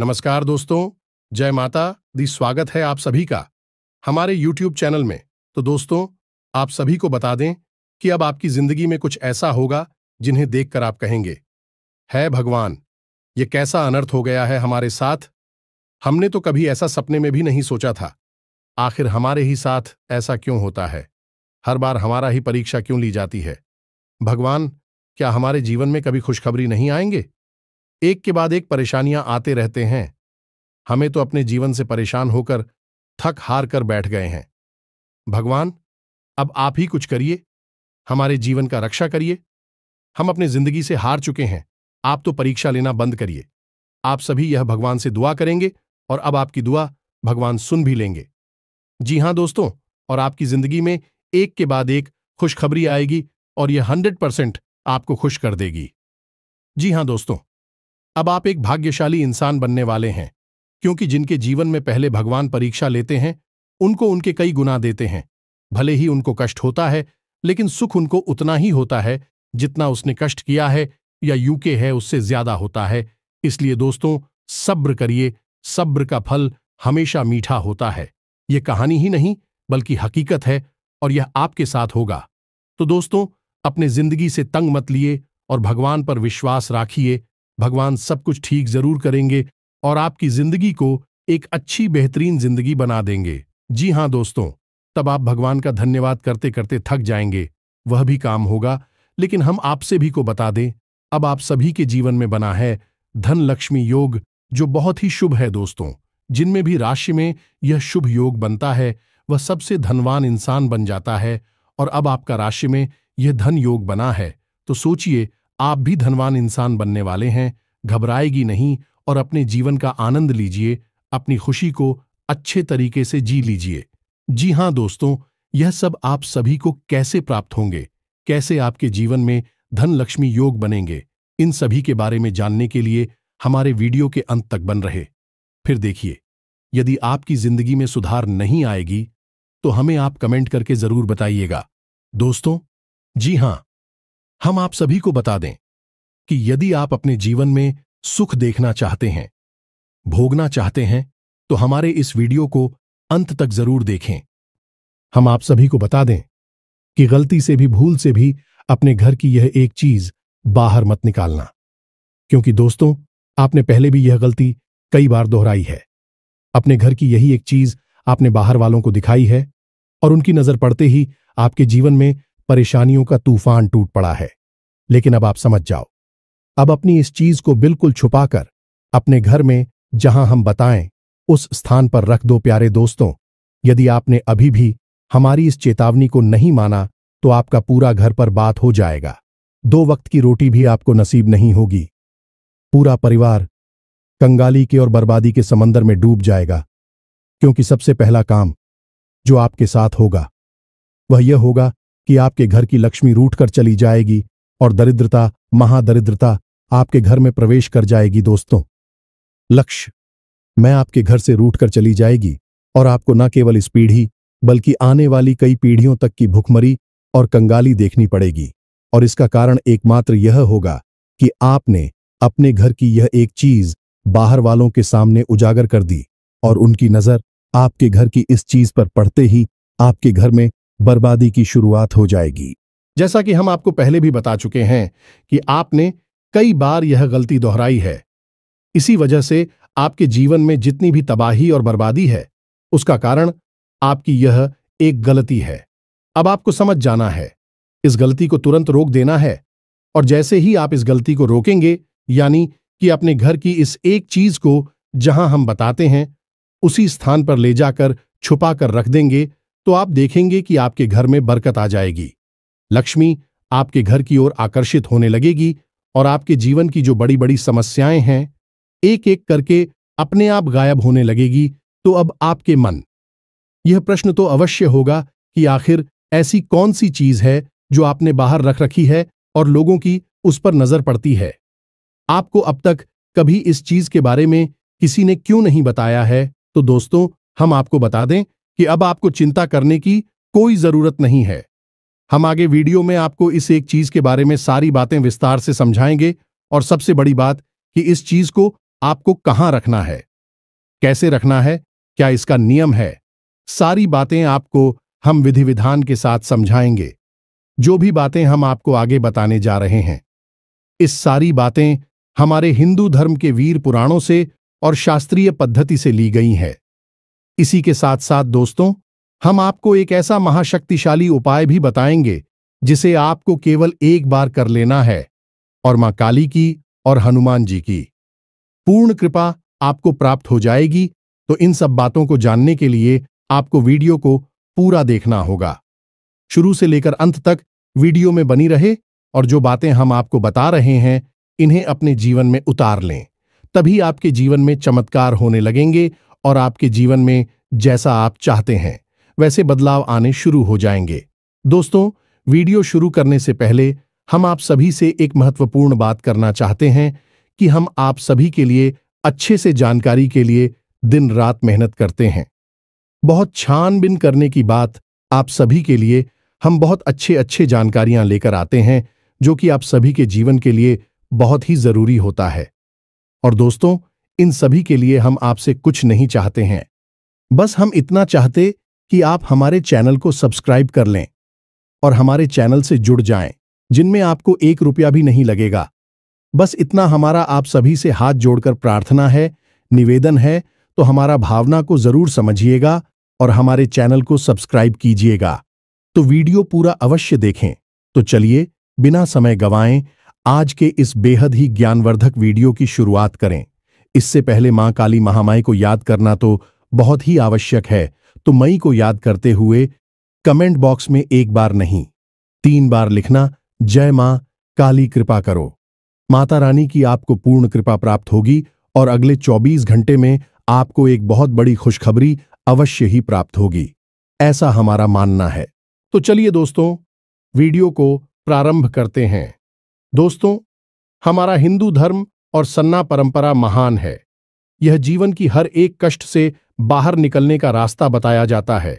नमस्कार दोस्तों, जय माता दी। स्वागत है आप सभी का हमारे YouTube चैनल में। तो दोस्तों, आप सभी को बता दें कि अब आपकी जिंदगी में कुछ ऐसा होगा जिन्हें देखकर आप कहेंगे, है भगवान, ये कैसा अनर्थ हो गया है हमारे साथ। हमने तो कभी ऐसा सपने में भी नहीं सोचा था। आखिर हमारे ही साथ ऐसा क्यों होता है? हर बार हमारा ही परीक्षा क्यों ली जाती है? भगवान, क्या हमारे जीवन में कभी खुशखबरी नहीं आएंगे? एक के बाद एक परेशानियां आते रहते हैं। हमें तो अपने जीवन से परेशान होकर थक हार कर बैठ गए हैं। भगवान, अब आप ही कुछ करिए, हमारे जीवन का रक्षा करिए। हम अपने जिंदगी से हार चुके हैं। आप तो परीक्षा लेना बंद करिए। आप सभी यह भगवान से दुआ करेंगे और अब आपकी दुआ भगवान सुन भी लेंगे। जी हां दोस्तों, और आपकी जिंदगी में एक के बाद एक खुशखबरी आएगी और यह 100% आपको खुश कर देगी। जी हां दोस्तों, अब आप एक भाग्यशाली इंसान बनने वाले हैं, क्योंकि जिनके जीवन में पहले भगवान परीक्षा लेते हैं उनको उनके कई गुना देते हैं। भले ही उनको कष्ट होता है, लेकिन सुख उनको उतना ही होता है जितना उसने कष्ट किया है या यूके है उससे ज्यादा होता है। इसलिए दोस्तों, सब्र करिए। सब्र का फल हमेशा मीठा होता है। ये कहानी ही नहीं बल्कि हकीकत है और यह आपके साथ होगा। तो दोस्तों, अपने जिंदगी से तंग मत लिए और भगवान पर विश्वास राखिए। भगवान सब कुछ ठीक जरूर करेंगे और आपकी जिंदगी को एक अच्छी बेहतरीन जिंदगी बना देंगे। जी हां दोस्तों, तब आप भगवान का धन्यवाद करते करते थक जाएंगे। वह भी काम होगा, लेकिन हम आपसे भी को बता दें, अब आप सभी के जीवन में बना है धन लक्ष्मी योग, जो बहुत ही शुभ है दोस्तों। जिनमें भी राशि में यह शुभ योग बनता है वह सबसे धनवान इंसान बन जाता है। और अब आपका राशि में यह धन योग बना है, तो सोचिए आप भी धनवान इंसान बनने वाले हैं। घबराएगी नहीं और अपने जीवन का आनंद लीजिए। अपनी खुशी को अच्छे तरीके से जी लीजिए। जी हां दोस्तों, यह सब आप सभी को कैसे प्राप्त होंगे, कैसे आपके जीवन में धन लक्ष्मी योग बनेंगे, इन सभी के बारे में जानने के लिए हमारे वीडियो के अंत तक बन रहे। फिर देखिए, यदि आपकी जिंदगी में सुधार नहीं आएगी तो हमें आप कमेंट करके जरूर बताइएगा। दोस्तों, जी हां, हम आप सभी को बता दें कि यदि आप अपने जीवन में सुख देखना चाहते हैं, भोगना चाहते हैं, तो हमारे इस वीडियो को अंत तक जरूर देखें। हम आप सभी को बता दें कि गलती से भी भूल से भी अपने घर की यह एक चीज बाहर मत निकालना, क्योंकि दोस्तों, आपने पहले भी यह गलती कई बार दोहराई है। अपने घर की यही एक चीज आपने बाहर वालों को दिखाई है और उनकी नजर पड़ते ही आपके जीवन में परेशानियों का तूफान टूट पड़ा है। लेकिन अब आप समझ जाओ, अब अपनी इस चीज को बिल्कुल छुपाकर अपने घर में जहां हम बताएं उस स्थान पर रख दो। प्यारे दोस्तों, यदि आपने अभी भी हमारी इस चेतावनी को नहीं माना तो आपका पूरा घर पर बात हो जाएगा। 2 वक्त की रोटी भी आपको नसीब नहीं होगी। पूरा परिवार कंगाली के और बर्बादी के समंदर में डूब जाएगा, क्योंकि सबसे पहला काम जो आपके साथ होगा वह यह होगा कि आपके घर की लक्ष्मी रूठ कर चली जाएगी और दरिद्रता, महादरिद्रता आपके घर में प्रवेश कर जाएगी। दोस्तों, लक्ष्य मैं आपके घर से रूठ कर चली जाएगी और आपको न केवल इस पीढ़ी बल्कि आने वाली कई पीढ़ियों तक की भुखमरी और कंगाली देखनी पड़ेगी। और इसका कारण एकमात्र यह होगा कि आपने अपने घर की यह एक चीज बाहर वालों के सामने उजागर कर दी और उनकी नजर आपके घर की इस चीज पर पड़ते ही आपके घर में बर्बादी की शुरुआत हो जाएगी। जैसा कि हम आपको पहले भी बता चुके हैं कि आपने कई बार यह गलती दोहराई है। इसी वजह से आपके जीवन में जितनी भी तबाही और बर्बादी है, उसका कारण आपकी यह एक गलती है। अब आपको समझ जाना है, इस गलती को तुरंत रोक देना है। और जैसे ही आप इस गलती को रोकेंगे, यानी कि अपने घर की इस एक चीज को जहां हम बताते हैं उसी स्थान पर ले जाकर छुपा कर रख देंगे, तो आप देखेंगे कि आपके घर में बरकत आ जाएगी। लक्ष्मी आपके घर की ओर आकर्षित होने लगेगी और आपके जीवन की जो बड़ी बड़ी समस्याएं हैं एक एक करके अपने आप गायब होने लगेगी। तो अब आपके मन यह प्रश्न तो अवश्य होगा कि आखिर ऐसी कौन सी चीज है जो आपने बाहर रख रखी है और लोगों की उस पर नजर पड़ती है। आपको अब तक कभी इस चीज के बारे में किसी ने क्यों नहीं बताया है? तो दोस्तों, हम आपको बता दें कि अब आपको चिंता करने की कोई जरूरत नहीं है। हम आगे वीडियो में आपको इस एक चीज के बारे में सारी बातें विस्तार से समझाएंगे और सबसे बड़ी बात कि इस चीज को आपको कहां रखना है, कैसे रखना है, क्या इसका नियम है, सारी बातें आपको हम विधि विधान के साथ समझाएंगे। जो भी बातें हम आपको आगे बताने जा रहे हैं, इस सारी बातें हमारे हिंदू धर्म के वीर पुराणों से और शास्त्रीय पद्धति से ली गई हैं। इसी के साथ साथ दोस्तों, हम आपको एक ऐसा महाशक्तिशाली उपाय भी बताएंगे जिसे आपको केवल एक बार कर लेना है और मां काली की और हनुमान जी की पूर्ण कृपा आपको प्राप्त हो जाएगी। तो इन सब बातों को जानने के लिए आपको वीडियो को पूरा देखना होगा। शुरू से लेकर अंत तक वीडियो में बनी रहे और जो बातें हम आपको बता रहे हैं इन्हें अपने जीवन में उतार लें, तभी आपके जीवन में चमत्कार होने लगेंगे और आपके जीवन में जैसा आप चाहते हैं वैसे बदलाव आने शुरू हो जाएंगे। दोस्तों, वीडियो शुरू करने से पहले हम आप सभी से एक महत्वपूर्ण बात करना चाहते हैं कि हम आप सभी के लिए अच्छे से जानकारी के लिए दिन रात मेहनत करते हैं। बहुत छानबीन करने की बात आप सभी के लिए हम बहुत अच्छे जानकारियां लेकर आते हैं जो कि आप सभी के जीवन के लिए बहुत ही जरूरी होता है। और दोस्तों, इन सभी के लिए हम आपसे कुछ नहीं चाहते हैं, बस हम इतना चाहते कि आप हमारे चैनल को सब्सक्राइब कर लें और हमारे चैनल से जुड़ जाएं, जिनमें आपको 1 रुपया भी नहीं लगेगा। बस इतना हमारा आप सभी से हाथ जोड़कर प्रार्थना है, निवेदन है। तो हमारा भावना को जरूर समझिएगा और हमारे चैनल को सब्सक्राइब कीजिएगा। तो वीडियो पूरा अवश्य देखें। तो चलिए बिना समय गंवाएं आज के इस बेहद ही ज्ञानवर्धक वीडियो की शुरुआत करें। इससे पहले मां काली महामाई को याद करना तो बहुत ही आवश्यक है। तो मई को याद करते हुए कमेंट बॉक्स में 1 बार नहीं 3 बार लिखना, जय मां काली कृपा करो। माता रानी की आपको पूर्ण कृपा प्राप्त होगी और अगले 24 घंटे में आपको एक बहुत बड़ी खुशखबरी अवश्य ही प्राप्त होगी, ऐसा हमारा मानना है। तो चलिए दोस्तों, वीडियो को प्रारंभ करते हैं। दोस्तों, हमारा हिंदू धर्म और सन्ना परंपरा महान है। यह जीवन की हर एक कष्ट से बाहर निकलने का रास्ता बताया जाता है।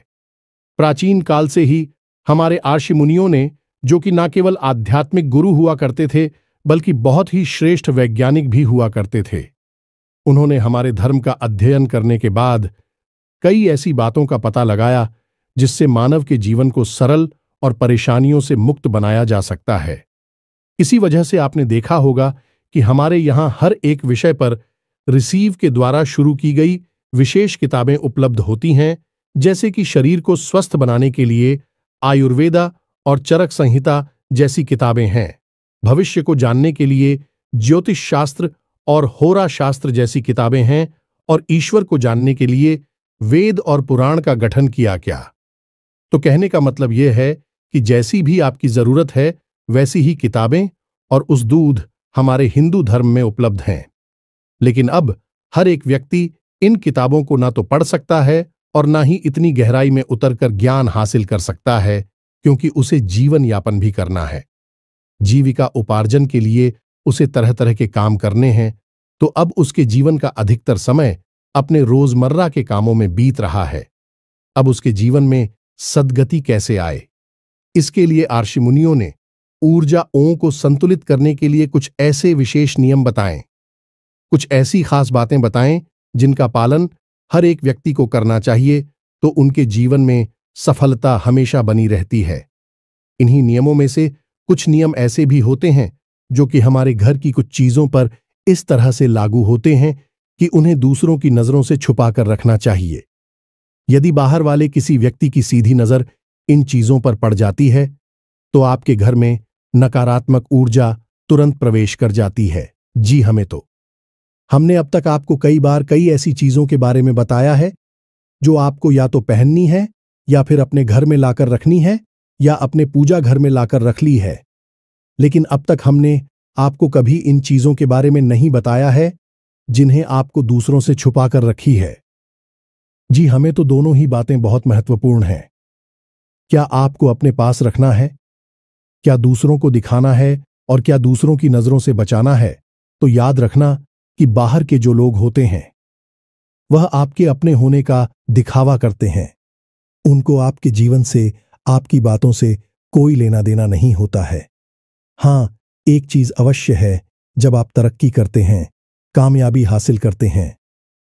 प्राचीन काल से ही हमारे ऋषि मुनियों ने, जो कि न केवल आध्यात्मिक गुरु हुआ करते थे बल्कि बहुत ही श्रेष्ठ वैज्ञानिक भी हुआ करते थे, उन्होंने हमारे धर्म का अध्ययन करने के बाद कई ऐसी बातों का पता लगाया जिससे मानव के जीवन को सरल और परेशानियों से मुक्त बनाया जा सकता है। इसी वजह से आपने देखा होगा कि हमारे यहाँ हर एक विषय पर रिसीव के द्वारा शुरू की गई विशेष किताबें उपलब्ध होती हैं, जैसे कि शरीर को स्वस्थ बनाने के लिए आयुर्वेदा और चरक संहिता जैसी किताबें हैं, भविष्य को जानने के लिए ज्योतिष शास्त्र और होरा शास्त्र जैसी किताबें हैं, और ईश्वर को जानने के लिए वेद और पुराण का गठन किया गया। तो कहने का मतलब यह है कि जैसी भी आपकी जरूरत है वैसी ही किताबें और उस दूध हमारे हिंदू धर्म में उपलब्ध हैं। लेकिन अब हर एक व्यक्ति इन किताबों को ना तो पढ़ सकता है और ना ही इतनी गहराई में उतरकर ज्ञान हासिल कर सकता है, क्योंकि उसे जीवन यापन भी करना है। जीविका उपार्जन के लिए उसे तरह तरह के काम करने हैं। तो अब उसके जीवन का अधिकतर समय अपने रोजमर्रा के कामों में बीत रहा है। अब उसके जीवन में सद्गति कैसे आए, इसके लिए ऋषि मुनियों ने ऊर्जाओं को संतुलित करने के लिए कुछ ऐसे विशेष नियम बताएं, कुछ ऐसी खास बातें बताएं जिनका पालन हर एक व्यक्ति को करना चाहिए, तो उनके जीवन में सफलता हमेशा बनी रहती है। इन्हीं नियमों में से कुछ नियम ऐसे भी होते हैं जो कि हमारे घर की कुछ चीजों पर इस तरह से लागू होते हैं कि उन्हें दूसरों की नजरों से छुपाकर रखना चाहिए। यदि बाहर वाले किसी व्यक्ति की सीधी नजर इन चीजों पर पड़ जाती है तो आपके घर में नकारात्मक ऊर्जा तुरंत प्रवेश कर जाती है। जी हमने अब तक आपको कई बार कई ऐसी चीजों के बारे में बताया है जो आपको या तो पहननी है या फिर अपने घर में लाकर रखनी है या अपने पूजा घर में लाकर रख ली है, लेकिन अब तक हमने आपको कभी इन चीजों के बारे में नहीं बताया है जिन्हें आपको दूसरों से छुपा कर रखी है। जी हमें तो दोनों ही बातें बहुत महत्वपूर्ण हैं। क्या आपको अपने पास रखना है, क्या दूसरों को दिखाना है और क्या दूसरों की नजरों से बचाना है? तो याद रखना कि बाहर के जो लोग होते हैं वह आपके अपने होने का दिखावा करते हैं। उनको आपके जीवन से, आपकी बातों से कोई लेना देना नहीं होता है। हाँ, एक चीज अवश्य है, जब आप तरक्की करते हैं कामयाबी हासिल करते हैं,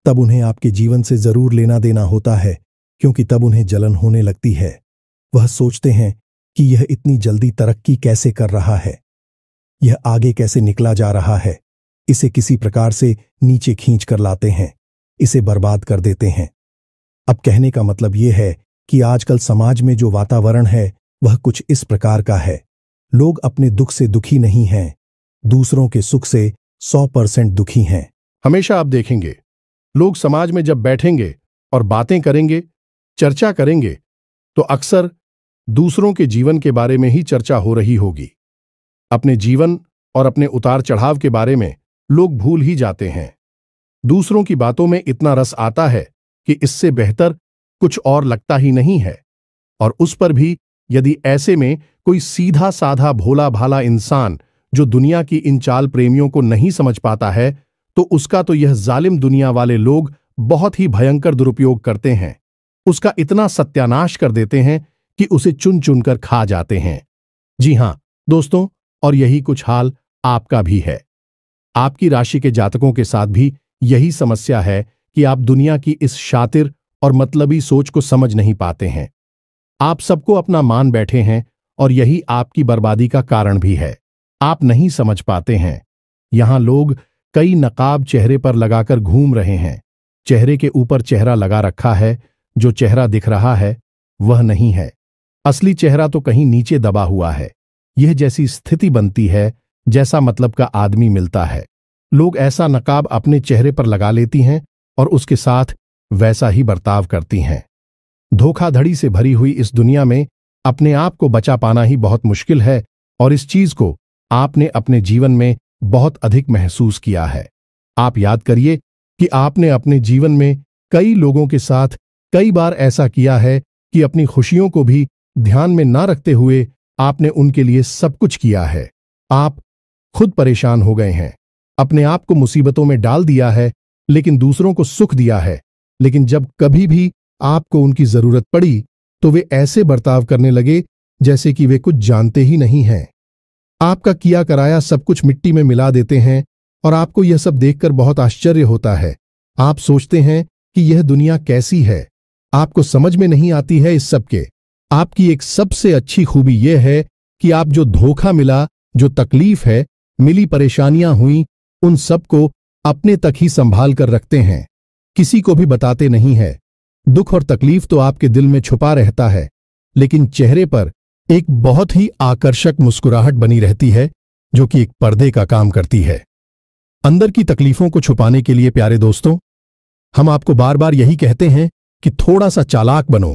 तब उन्हें आपके जीवन से जरूर लेना देना होता है, क्योंकि तब उन्हें जलन होने लगती है। वह सोचते हैं कि यह इतनी जल्दी तरक्की कैसे कर रहा है, यह आगे कैसे निकला जा रहा है। इसे किसी प्रकार से नीचे खींच कर लाते हैं, इसे बर्बाद कर देते हैं। अब कहने का मतलब यह है कि आजकल समाज में जो वातावरण है वह कुछ इस प्रकार का है। लोग अपने दुख से दुखी नहीं हैं, दूसरों के सुख से 100% दुखी हैं। हमेशा आप देखेंगे, लोग समाज में जब बैठेंगे और बातें करेंगे, चर्चा करेंगे, तो अक्सर दूसरों के जीवन के बारे में ही चर्चा हो रही होगी। अपने जीवन और अपने उतार चढ़ाव के बारे में लोग भूल ही जाते हैं। दूसरों की बातों में इतना रस आता है कि इससे बेहतर कुछ और लगता ही नहीं है। और उस पर भी यदि ऐसे में कोई सीधा साधा भोला भाला इंसान जो दुनिया की इन चाल प्रेमियों को नहीं समझ पाता है, तो उसका तो यह जालिम दुनिया वाले लोग बहुत ही भयंकर दुरुपयोग करते हैं। उसका इतना सत्यानाश कर देते हैं कि उसे चुन चुनकर खा जाते हैं। जी हां दोस्तों, और यही कुछ हाल आपका भी है। आपकी राशि के जातकों के साथ भी यही समस्या है कि आप दुनिया की इस शातिर और मतलबी सोच को समझ नहीं पाते हैं। आप सबको अपना मान बैठे हैं और यही आपकी बर्बादी का कारण भी है। आप नहीं समझ पाते हैं। यहां लोग कई नकाब चेहरे पर लगाकर घूम रहे हैं। चेहरे के ऊपर चेहरा लगा रखा है, जो चेहरा दिख रहा है वह नहीं है। असली चेहरा तो कहीं नीचे दबा हुआ है। यह जैसी स्थिति बनती है जैसा मतलब का आदमी मिलता है। लोग ऐसा नकाब अपने चेहरे पर लगा लेती हैं और उसके साथ वैसा ही बर्ताव करती हैं। धोखाधड़ी से भरी हुई इस दुनिया में अपने आप को बचा पाना ही बहुत मुश्किल है, और इस चीज को आपने अपने जीवन में बहुत अधिक महसूस किया है। आप याद करिए कि आपने अपने जीवन में कई लोगों के साथ कई बार ऐसा किया है कि अपनी खुशियों को भी ध्यान में ना रखते हुए आपने उनके लिए सब कुछ किया है। आप खुद परेशान हो गए हैं, अपने आप को मुसीबतों में डाल दिया है, लेकिन दूसरों को सुख दिया है। लेकिन जब कभी भी आपको उनकी जरूरत पड़ी तो वे ऐसे बर्ताव करने लगे जैसे कि वे कुछ जानते ही नहीं हैं। आपका किया कराया सब कुछ मिट्टी में मिला देते हैं और आपको यह सब देखकर बहुत आश्चर्य होता है। आप सोचते हैं कि यह दुनिया कैसी है। आपको समझ में नहीं आती है इस सब के। आपकी एक सबसे अच्छी खूबी यह है कि आप जो धोखा मिला, जो तकलीफ है, मिली परेशानियां हुई, उन सबको अपने तक ही संभाल कर रखते हैं, किसी को भी बताते नहीं है। दुख और तकलीफ तो आपके दिल में छुपा रहता है, लेकिन चेहरे पर एक बहुत ही आकर्षक मुस्कुराहट बनी रहती है, जो कि एक पर्दे का काम करती है। अंदर की तकलीफों को छुपाने के लिए प्यारे दोस्तों, हम आपको बार बार यही कहते हैं कि थोड़ा सा चालाक बनो,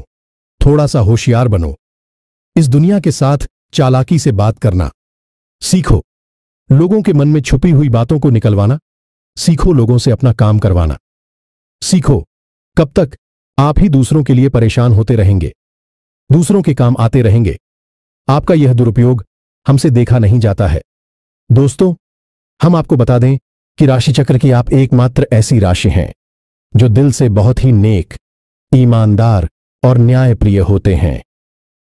थोड़ा सा होशियार बनो। इस दुनिया के साथ चालाकी से बात करना सीखो, लोगों के मन में छुपी हुई बातों को निकलवाना सीखो, लोगों से अपना काम करवाना सीखो। कब तक आप ही दूसरों के लिए परेशान होते रहेंगे, दूसरों के काम आते रहेंगे। आपका यह दुरुपयोग हमसे देखा नहीं जाता है। दोस्तों, हम आपको बता दें कि राशि चक्र की आप एकमात्र ऐसी राशि हैं जो दिल से बहुत ही नेक, ईमानदार और न्यायप्रिय होते हैं।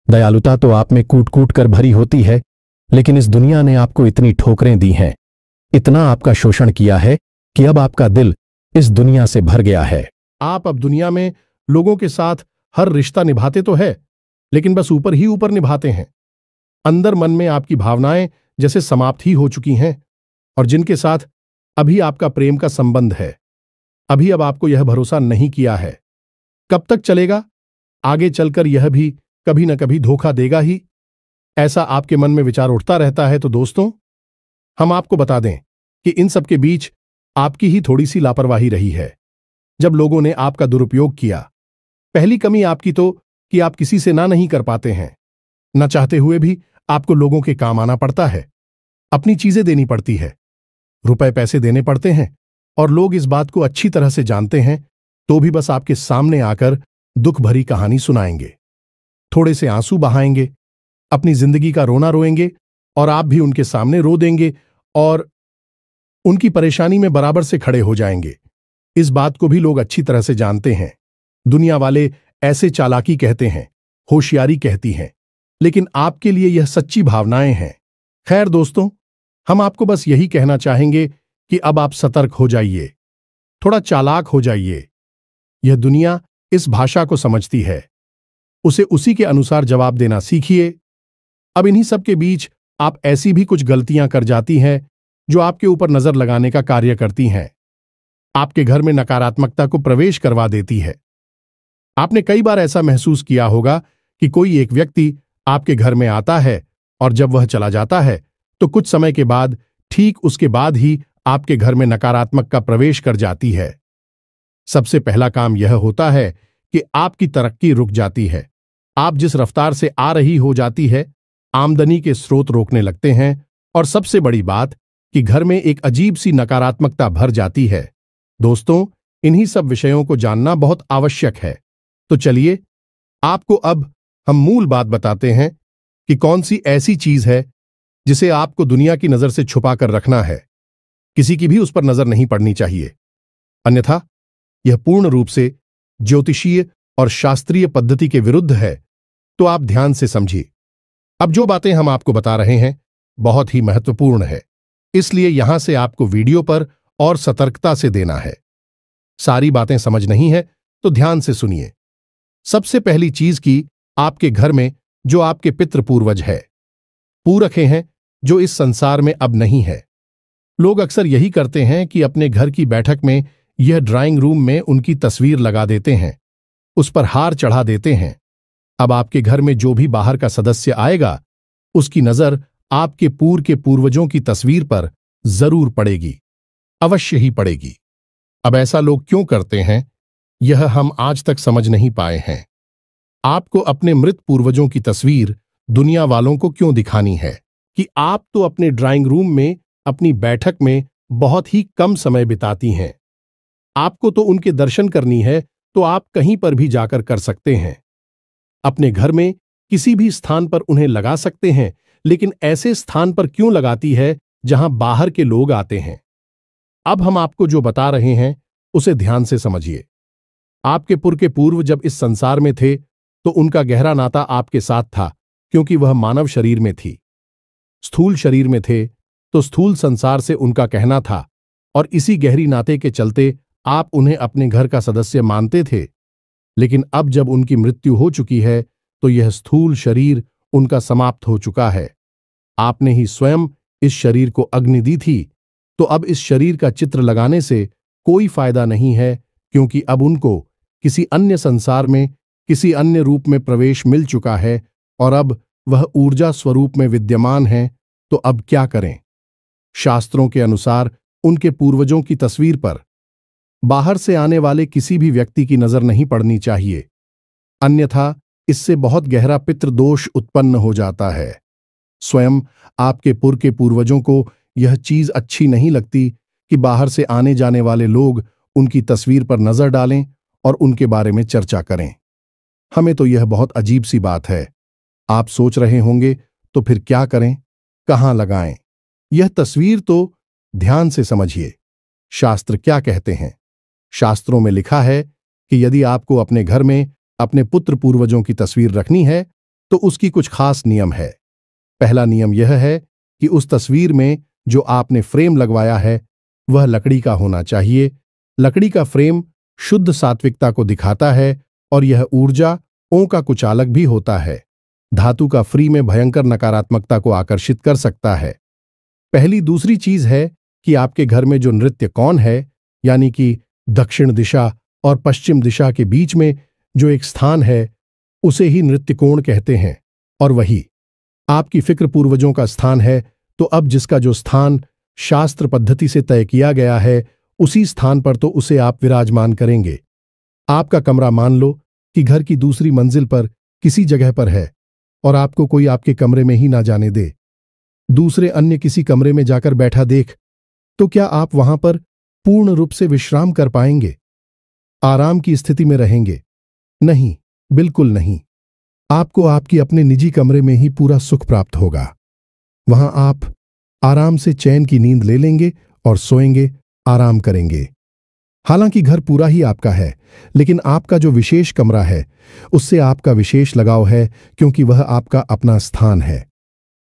दयालुता तो आप में कूट कूट कर भरी होती है, लेकिन इस दुनिया ने आपको इतनी ठोकरें दी हैं, इतना आपका शोषण किया है कि अब आपका दिल इस दुनिया से भर गया है। आप अब दुनिया में लोगों के साथ हर रिश्ता निभाते तो है, लेकिन बस ऊपर ही ऊपर निभाते हैं। अंदर मन में आपकी भावनाएं जैसे समाप्त ही हो चुकी हैं, और जिनके साथ अभी आपका प्रेम का संबंध है, अभी अब आपको यह भरोसा नहीं किया है। कब तक चलेगा? आगे चलकर यह भी कभी न कभी धोखा देगा ही, ऐसा आपके मन में विचार उठता रहता है। तो दोस्तों, हम आपको बता दें कि इन सब के बीच आपकी ही थोड़ी सी लापरवाही रही है, जब लोगों ने आपका दुरुपयोग किया। पहली कमी आपकी तो कि आप किसी से ना नहीं कर पाते हैं, न चाहते हुए भी आपको लोगों के काम आना पड़ता है, अपनी चीजें देनी पड़ती है, रुपए पैसे देने पड़ते हैं, और लोग इस बात को अच्छी तरह से जानते हैं, तो भी बस आपके सामने आकर दुख भरी कहानी सुनाएंगे, थोड़े से आंसू बहाएंगे, अपनी जिंदगी का रोना रोएंगे, और आप भी उनके सामने रो देंगे और उनकी परेशानी में बराबर से खड़े हो जाएंगे। इस बात को भी लोग अच्छी तरह से जानते हैं। दुनिया वाले ऐसे चालाकी कहते हैं, होशियारी कहती हैं, लेकिन आपके लिए यह सच्ची भावनाएं हैं। खैर दोस्तों, हम आपको बस यही कहना चाहेंगे कि अब आप सतर्क हो जाइए, थोड़ा चालाक हो जाइए। यह दुनिया इस भाषा को समझती है, उसे उसी के अनुसार जवाब देना सीखिए। अब इन्हीं सब के बीच आप ऐसी भी कुछ गलतियां कर जाती हैं जो आपके ऊपर नजर लगाने का कार्य करती हैं, आपके घर में नकारात्मकता को प्रवेश करवा देती है। आपने कई बार ऐसा महसूस किया होगा कि कोई एक व्यक्ति आपके घर में आता है और जब वह चला जाता है तो कुछ समय के बाद, ठीक उसके बाद ही आपके घर में नकारात्मक का प्रवेश कर जाती है। सबसे पहला काम यह होता है कि आपकी तरक्की रुक जाती है। आप जिस रफ्तार से आ रही हो जाती है, आमदनी के स्रोत रोकने लगते हैं और सबसे बड़ी बात कि घर में एक अजीब सी नकारात्मकता भर जाती है। दोस्तों, इन्हीं सब विषयों को जानना बहुत आवश्यक है। तो चलिए, आपको अब हम मूल बात बताते हैं कि कौन सी ऐसी चीज है जिसे आपको दुनिया की नजर से छुपा कर रखना है। किसी की भी उस पर नजर नहीं पड़नी चाहिए, अन्यथा यह पूर्ण रूप से ज्योतिषीय और शास्त्रीय पद्धति के विरुद्ध है। तो आप ध्यान से समझिए। अब जो बातें हम आपको बता रहे हैं बहुत ही महत्वपूर्ण है, इसलिए यहां से आपको वीडियो पर और सतर्कता से देना है। सारी बातें समझ नहीं है तो ध्यान से सुनिए। सबसे पहली चीज की आपके घर में जो आपके पितृ पूर्वज है, पूरखे हैं जो इस संसार में अब नहीं है। लोग अक्सर यही करते हैं कि अपने घर की बैठक में यह ड्राइंग रूम में उनकी तस्वीर लगा देते हैं, उस पर हार चढ़ा देते हैं। अब आपके घर में जो भी बाहर का सदस्य आएगा उसकी नजर आपके पूर्व के पूर्वजों की तस्वीर पर जरूर पड़ेगी, अवश्य ही पड़ेगी। अब ऐसा लोग क्यों करते हैं, यह हम आज तक समझ नहीं पाए हैं। आपको अपने मृत पूर्वजों की तस्वीर दुनिया वालों को क्यों दिखानी है कि आप तो अपने ड्राइंग रूम में अपनी बैठक में बहुत ही कम समय बिताती हैं। आपको तो उनके दर्शन करनी है तो आप कहीं पर भी जाकर कर सकते हैं। अपने घर में किसी भी स्थान पर उन्हें लगा सकते हैं, लेकिन ऐसे स्थान पर क्यों लगाती है जहां बाहर के लोग आते हैं। अब हम आपको जो बता रहे हैं उसे ध्यान से समझिए। आपके पुरखे पूर्व जब इस संसार में थे तो उनका गहरा नाता आपके साथ था, क्योंकि वह मानव शरीर में थी। स्थूल शरीर में थे तो स्थूल संसार से उनका कहना था, और इसी गहरी नाते के चलते आप उन्हें अपने घर का सदस्य मानते थे। लेकिन अब जब उनकी मृत्यु हो चुकी है तो यह स्थूल शरीर उनका समाप्त हो चुका है। आपने ही स्वयं इस शरीर को अग्नि दी थी, तो अब इस शरीर का चित्र लगाने से कोई फायदा नहीं है, क्योंकि अब उनको किसी अन्य संसार में किसी अन्य रूप में प्रवेश मिल चुका है और अब वह ऊर्जा स्वरूप में विद्यमान है। तो अब क्या करें? शास्त्रों के अनुसार उनके पूर्वजों की तस्वीर पर बाहर से आने वाले किसी भी व्यक्ति की नजर नहीं पड़नी चाहिए, अन्यथा इससे बहुत गहरा पितृदोष उत्पन्न हो जाता है। स्वयं आपके पुरखे पूर्वजों को यह चीज अच्छी नहीं लगती कि बाहर से आने जाने वाले लोग उनकी तस्वीर पर नजर डालें और उनके बारे में चर्चा करें। हमें तो यह बहुत अजीब सी बात है। आप सोच रहे होंगे तो फिर क्या करें, कहां लगाएं? यह तस्वीर तो ध्यान से समझिए। शास्त्र क्या कहते हैं? शास्त्रों में लिखा है कि यदि आपको अपने घर में अपने पुत्र पूर्वजों की तस्वीर रखनी है तो उसकी कुछ खास नियम है। पहला नियम यह है कि उस तस्वीर में जो आपने फ्रेम लगवाया है वह लकड़ी का होना चाहिए। लकड़ी का फ्रेम शुद्ध सात्विकता को दिखाता है और यह ऊर्जा ओं का कुचालक भी होता है। धातु का फ्री में भयंकर नकारात्मकता को आकर्षित कर सकता है। पहली दूसरी चीज है कि आपके घर में जो नृत्य कोण है, यानी कि दक्षिण दिशा और पश्चिम दिशा के बीच में जो एक स्थान है, उसे ही नृत्य कोण कहते हैं, और वही आपकी फिक्र पूर्वजों का स्थान है। तो अब जिसका जो स्थान शास्त्र पद्धति से तय किया गया है उसी स्थान पर तो उसे आप विराजमान करेंगे। आपका कमरा मान लो कि घर की दूसरी मंजिल पर किसी जगह पर है और आपको कोई आपके कमरे में ही ना जाने दे, दूसरे अन्य किसी कमरे में जाकर बैठा देख, तो क्या आप वहां पर पूर्ण रूप से विश्राम कर पाएंगे, आराम की स्थिति में रहेंगे? नहीं, बिल्कुल नहीं। आपको आपकी अपने निजी कमरे में ही पूरा सुख प्राप्त होगा। वहां आप आराम से चैन की नींद ले लेंगे और सोएंगे, आराम करेंगे। हालांकि घर पूरा ही आपका है, लेकिन आपका जो विशेष कमरा है उससे आपका विशेष लगाव है, क्योंकि वह आपका अपना स्थान है।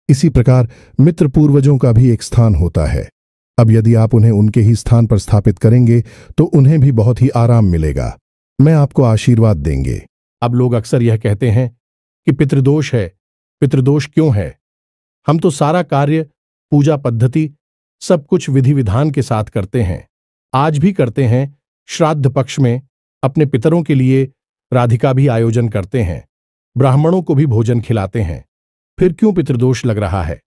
इसी प्रकार मित्र पूर्वजों का भी एक स्थान होता है। अब यदि आप उन्हें उनके ही स्थान पर स्थापित करेंगे तो उन्हें भी बहुत ही आराम मिलेगा। मैं आपको आशीर्वाद देंगे। अब लोग अक्सर यह कहते हैं कि पितृदोष है। पितृदोष क्यों है? हम तो सारा कार्य, पूजा पद्धति, सब कुछ विधि विधान के साथ करते हैं। आज भी करते हैं। श्राद्ध पक्ष में अपने पितरों के लिए राधिका भी आयोजन करते हैं, ब्राह्मणों को भी भोजन खिलाते हैं। फिर क्यों पितृदोष लग रहा है?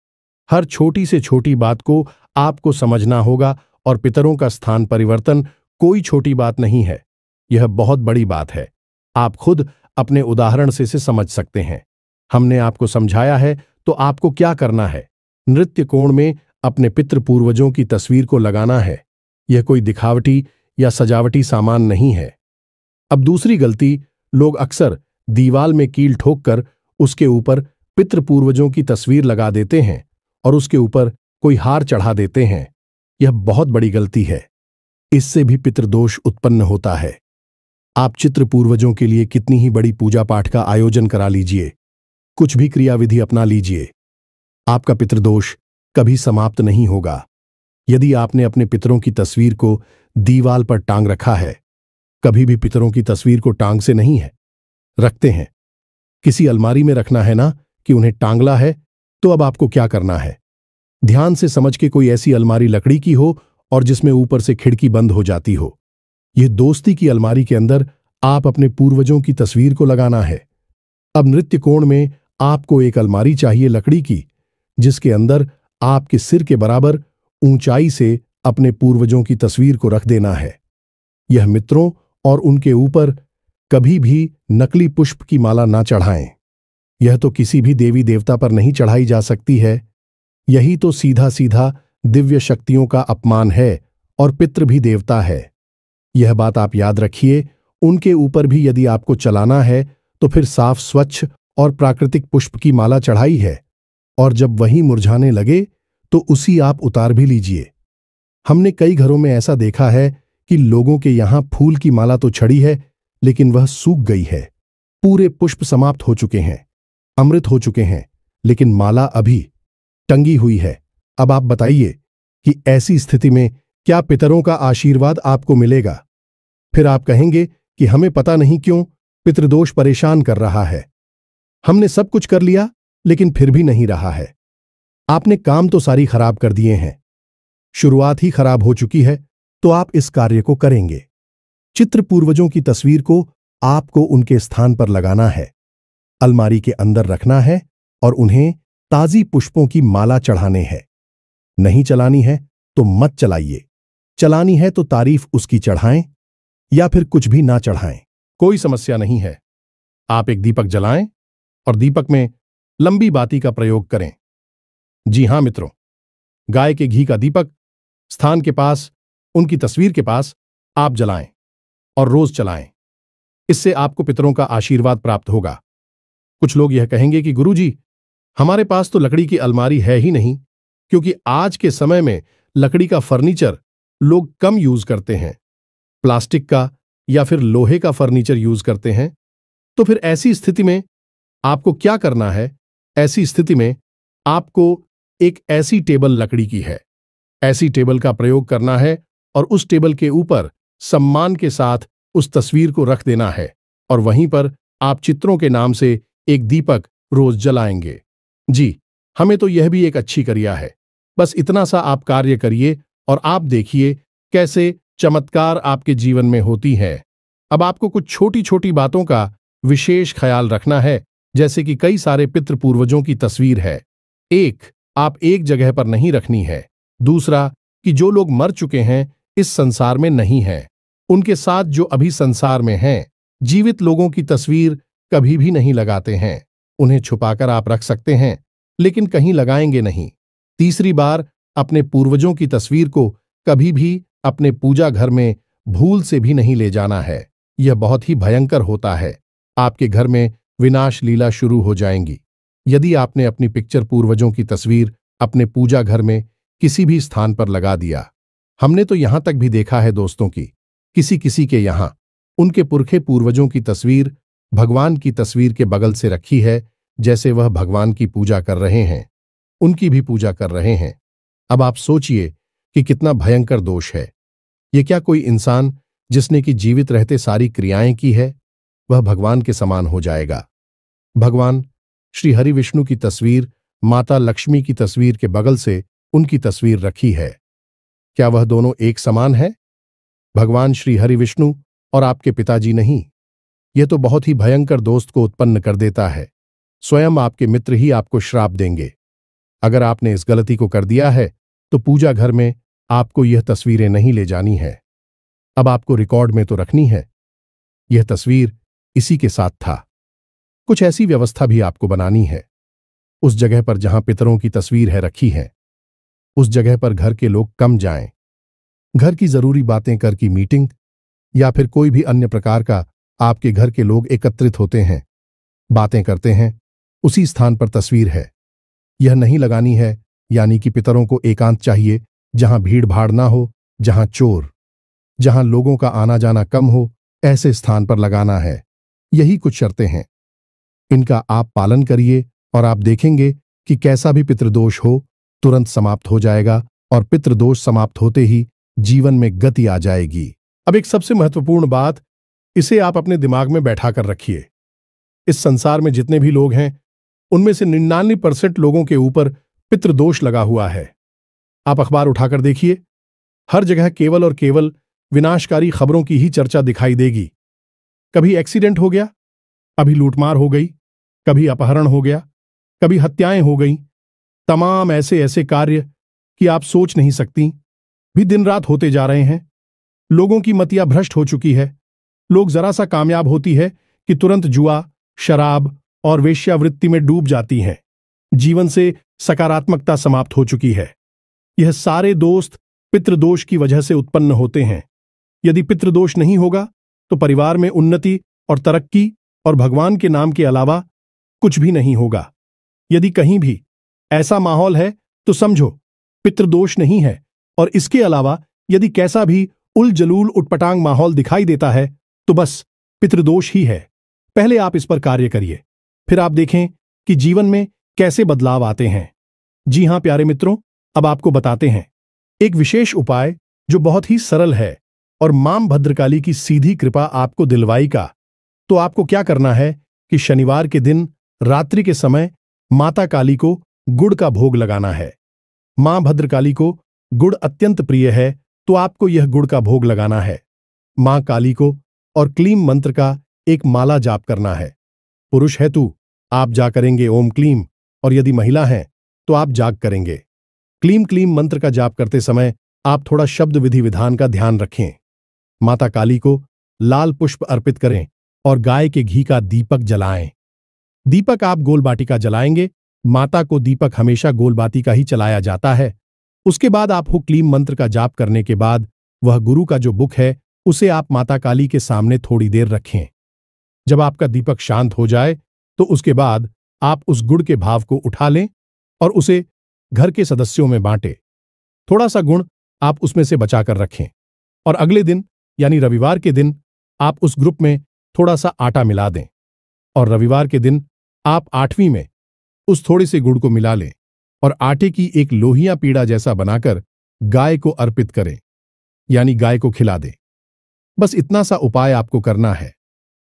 हर छोटी से छोटी बात को आपको समझना होगा, और पितरों का स्थान परिवर्तन कोई छोटी बात नहीं है, यह बहुत बड़ी बात है। आप खुद अपने उदाहरण से इसे समझ सकते हैं। हमने आपको समझाया है, तो आपको क्या करना है? नृत्य कोण में अपने पितृ पूर्वजों की तस्वीर को लगाना है। यह कोई दिखावटी या सजावटी सामान नहीं है। अब दूसरी गलती, लोग अक्सर दीवाल में कील ठोककर उसके ऊपर पितृ पूर्वजों की तस्वीर लगा देते हैं और उसके ऊपर कोई हार चढ़ा देते हैं। यह बहुत बड़ी गलती है। इससे भी पितृदोष उत्पन्न होता है। आप चित्र पूर्वजों के लिए कितनी ही बड़ी पूजा पाठ का आयोजन करा लीजिए, कुछ भी क्रियाविधि अपना लीजिए, आपका पितृदोष कभी समाप्त नहीं होगा। यदि आपने अपने पितरों की तस्वीर को दीवाल पर टांग रखा है, कभी भी पितरों की तस्वीर को टांग से नहीं है रखते हैं, किसी अलमारी में रखना है ना कि उन्हें टांगला है। तो अब आपको क्या करना है? ध्यान से समझ के कोई ऐसी अलमारी लकड़ी की हो और जिसमें ऊपर से खिड़की बंद हो जाती हो। यह दोस्ती की अलमारी के अंदर आप अपने पूर्वजों की तस्वीर को लगाना है। अब नृत्य कोण में आपको एक अलमारी चाहिए लकड़ी की, जिसके अंदर आपके सिर के बराबर ऊंचाई से अपने पूर्वजों की तस्वीर को रख देना है। यह मित्रों और उनके ऊपर कभी भी नकली पुष्प की माला ना चढ़ाएं। यह तो किसी भी देवी देवता पर नहीं चढ़ाई जा सकती है। यही तो सीधा सीधा दिव्य शक्तियों का अपमान है, और पितृ भी देवता है। यह बात आप याद रखिए। उनके ऊपर भी यदि आपको चलाना है तो फिर साफ स्वच्छ और प्राकृतिक पुष्प की माला चढ़ाई है, और जब वही मुरझाने लगे तो उसी आप उतार भी लीजिए। हमने कई घरों में ऐसा देखा है कि लोगों के यहां फूल की माला तो छड़ी है, लेकिन वह सूख गई है। पूरे पुष्प समाप्त हो चुके हैं, अमृत हो चुके हैं, लेकिन माला अभी टंगी हुई है। अब आप बताइए कि ऐसी स्थिति में क्या पितरों का आशीर्वाद आपको मिलेगा? फिर आप कहेंगे कि हमें पता नहीं क्यों पितृदोष परेशान कर रहा है। हमने सब कुछ कर लिया, लेकिन फिर भी नहीं रहा है। आपने काम तो सारी खराब कर दिए हैं, शुरुआत ही खराब हो चुकी है, तो आप इस कार्य को करेंगे। चित्र पूर्वजों की तस्वीर को आपको उनके स्थान पर लगाना है, अलमारी के अंदर रखना है, और उन्हें ताजी पुष्पों की माला चढ़ाने हैं। नहीं चलानी है तो मत चलाइए, चलानी है तो तारीफ उसकी चढ़ाएं, या फिर कुछ भी ना चढ़ाएं, कोई समस्या नहीं है। आप एक दीपक जलाएं और दीपक में लंबी बाती का प्रयोग करें। जी हां मित्रों, गाय के घी का दीपक स्थान के पास, उनकी तस्वीर के पास आप जलाएं और रोज चलाएं। इससे आपको पितरों का आशीर्वाद प्राप्त होगा। कुछ लोग यह कहेंगे कि गुरुजी, हमारे पास तो लकड़ी की अलमारी है ही नहीं, क्योंकि आज के समय में लकड़ी का फर्नीचर लोग कम यूज करते हैं, प्लास्टिक का या फिर लोहे का फर्नीचर यूज करते हैं। तो फिर ऐसी स्थिति में आपको क्या करना है? ऐसी स्थिति में आपको एक ऐसी टेबल लकड़ी की है, ऐसी टेबल का प्रयोग करना है, और उस टेबल के ऊपर सम्मान के साथ उस तस्वीर को रख देना है, और वहीं पर आप चित्रों के नाम से एक दीपक रोज जलाएंगे। जी, हमें तो यह भी एक अच्छी क्रिया है। बस इतना सा आप कार्य करिए और आप देखिए कैसे चमत्कार आपके जीवन में होती है। अब आपको कुछ छोटी छोटी बातों का विशेष ख्याल रखना है, जैसे कि कई सारे पितृ पूर्वजों की तस्वीर है। एक, आप एक जगह पर नहीं रखनी है। दूसरा, कि जो लोग मर चुके हैं, इस संसार में नहीं हैं, उनके साथ जो अभी संसार में हैं, जीवित लोगों की तस्वीर कभी भी नहीं लगाते हैं। उन्हें छुपाकर आप रख सकते हैं, लेकिन कहीं लगाएंगे नहीं। तीसरी बार, अपने पूर्वजों की तस्वीर को कभी भी अपने पूजा घर में भूल से भी नहीं ले जाना है। यह बहुत ही भयंकर होता है। आपके घर में विनाश लीला शुरू हो जाएंगी यदि आपने अपनी पिक्चर पूर्वजों की तस्वीर अपने पूजा घर में किसी भी स्थान पर लगा दिया। हमने तो यहां तक भी देखा है दोस्तों की किसी किसी के यहां उनके पुरखे पूर्वजों की तस्वीर भगवान की तस्वीर के बगल से रखी है, जैसे वह भगवान की पूजा कर रहे हैं, उनकी भी पूजा कर रहे हैं। अब आप सोचिए, कि कितना भयंकर दोष है। ये क्या कोई इंसान जिसने कि जीवित रहते सारी क्रियाएं की है, वह भगवान के समान हो जाएगा। भगवान श्री हरि विष्णु की तस्वीर माता लक्ष्मी की तस्वीर के बगल से उनकी तस्वीर रखी है। क्या वह दोनों एक समान है? भगवान श्री हरि विष्णु और आपके पिताजी नहीं। यह तो बहुत ही भयंकर दोस्त को उत्पन्न कर देता है। स्वयं आपके मित्र ही आपको श्राप देंगे। अगर आपने इस गलती को कर दिया है तो पूजा घर में आपको यह तस्वीरें नहीं ले जानी है। अब आपको रिकॉर्ड में तो रखनी है। यह तस्वीर इसी के साथ था। कुछ ऐसी व्यवस्था भी आपको बनानी है। उस जगह पर जहां पितरों की तस्वीर है रखी है, उस जगह पर घर के लोग कम जाएं। घर की जरूरी बातें कर की मीटिंग या फिर कोई भी अन्य प्रकार का आपके घर के लोग एकत्रित होते हैं, बातें करते हैं, उसी स्थान पर तस्वीर है। यह नहीं लगानी है, यानी कि पितरों को एकांत चाहिए, जहां भीड़ भाड़ ना हो, जहां चोर, जहां लोगों का आना जाना कम हो, ऐसे स्थान पर लगाना है। यही कुछ शर्तें हैं। इनका आप पालन करिए और आप देखेंगे कि कैसा भी पितृदोष हो तुरंत समाप्त हो जाएगा और पितृदोष समाप्त होते ही जीवन में गति आ जाएगी। अब एक सबसे महत्वपूर्ण बात, इसे आप अपने दिमाग में बैठा कर रखिए। इस संसार में जितने भी लोग हैं उनमें से 99% लोगों के ऊपर पितृदोष लगा हुआ है। आप अखबार उठाकर देखिए, हर जगह केवल और केवल विनाशकारी खबरों की ही चर्चा दिखाई देगी। कभी एक्सीडेंट हो गया, कभी लूटमार हो गई, कभी अपहरण हो गया, कभी हत्याएं हो गईं। तमाम ऐसे ऐसे कार्य कि आप सोच नहीं सकती भी दिन रात होते जा रहे हैं। लोगों की मतियां भ्रष्ट हो चुकी है। लोग जरा सा कामयाब होती है कि तुरंत जुआ, शराब और वेश्यावृत्ति में डूब जाती हैं। जीवन से सकारात्मकता समाप्त हो चुकी है। यह सारे दोस्त पितृदोष की वजह से उत्पन्न होते हैं। यदि पितृदोष नहीं होगा तो परिवार में उन्नति और तरक्की और भगवान के नाम के अलावा कुछ भी नहीं होगा। यदि कहीं भी ऐसा माहौल है तो समझो पितृदोष नहीं है, और इसके अलावा यदि कैसा भी उल जलूल उटपटांग माहौल दिखाई देता है तो बस पितृदोष ही है। पहले आप इस पर कार्य करिए, फिर आप देखें कि जीवन में कैसे बदलाव आते हैं। जी हां प्यारे मित्रों, अब आपको बताते हैं एक विशेष उपाय जो बहुत ही सरल है और मां भद्रकाली की सीधी कृपा आपको दिलवाई का। तो आपको क्या करना है कि शनिवार के दिन रात्रि के समय माता काली को गुड़ का भोग लगाना है। मां भद्रकाली को गुड़ अत्यंत प्रिय है, तो आपको यह गुड़ का भोग लगाना है। मां काली को और क्लीम मंत्र का एक माला जाप करना है। पुरुष है तू, आप जा करेंगे ओम क्लीम, और यदि महिला हैं तो आप जाग करेंगे। क्लीम क्लीम मंत्र का जाप करते समय आप थोड़ा शब्द विधि विधान का ध्यान रखें। माता काली को लाल पुष्प अर्पित करें और गाय के घी का दीपक जलाएं। दीपक आप गोलबाटी का जलाएंगे। माता को दीपक हमेशा गोलबाती का ही चलाया जाता है। उसके बाद आप क्लीम मंत्र का जाप करने के बाद वह गुरु का जो बुक है उसे आप माता काली के सामने थोड़ी देर रखें। जब आपका दीपक शांत हो जाए तो उसके बाद आप उस गुड़ के भाव को उठा लें और उसे घर के सदस्यों में बांटें। थोड़ा सा गुण आप उसमें से बचाकर रखें और अगले दिन यानी रविवार के दिन आप उस ग्रुप में थोड़ा सा आटा मिला दें और रविवार के दिन आप 8वीं में उस थोड़े से गुड़ को मिला लें और आटे की एक लोहिया पीड़ा जैसा बनाकर गाय को अर्पित करें, यानी गाय को खिला दें। बस इतना सा उपाय आपको करना है।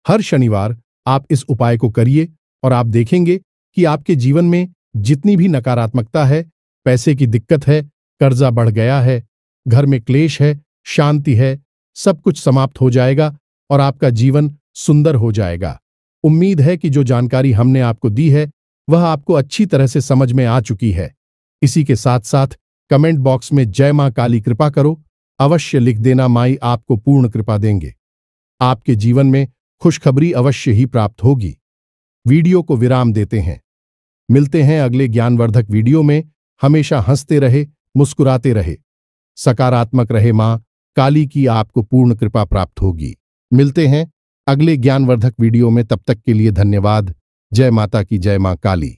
हर शनिवार आप इस उपाय को करिए और आप देखेंगे कि आपके जीवन में जितनी भी नकारात्मकता है, पैसे की दिक्कत है, कर्जा बढ़ गया है, घर में क्लेश है, शांति है, सब कुछ समाप्त हो जाएगा और आपका जीवन सुंदर हो जाएगा। उम्मीद है कि जो जानकारी हमने आपको दी है वह आपको अच्छी तरह से समझ में आ चुकी है। इसी के साथ साथ कमेंट बॉक्स में जय मां काली कृपा करो अवश्य लिख देना। माई आपको पूर्ण कृपा देंगे। आपके जीवन में खुशखबरी अवश्य ही प्राप्त होगी। वीडियो को विराम देते हैं। मिलते हैं अगले ज्ञानवर्धक वीडियो में। हमेशा हंसते रहे, मुस्कुराते रहे, सकारात्मक रहे। मां काली की आपको पूर्ण कृपा प्राप्त होगी। मिलते हैं अगले ज्ञानवर्धक वीडियो में। तब तक के लिए धन्यवाद। जय माता की, जय मां काली।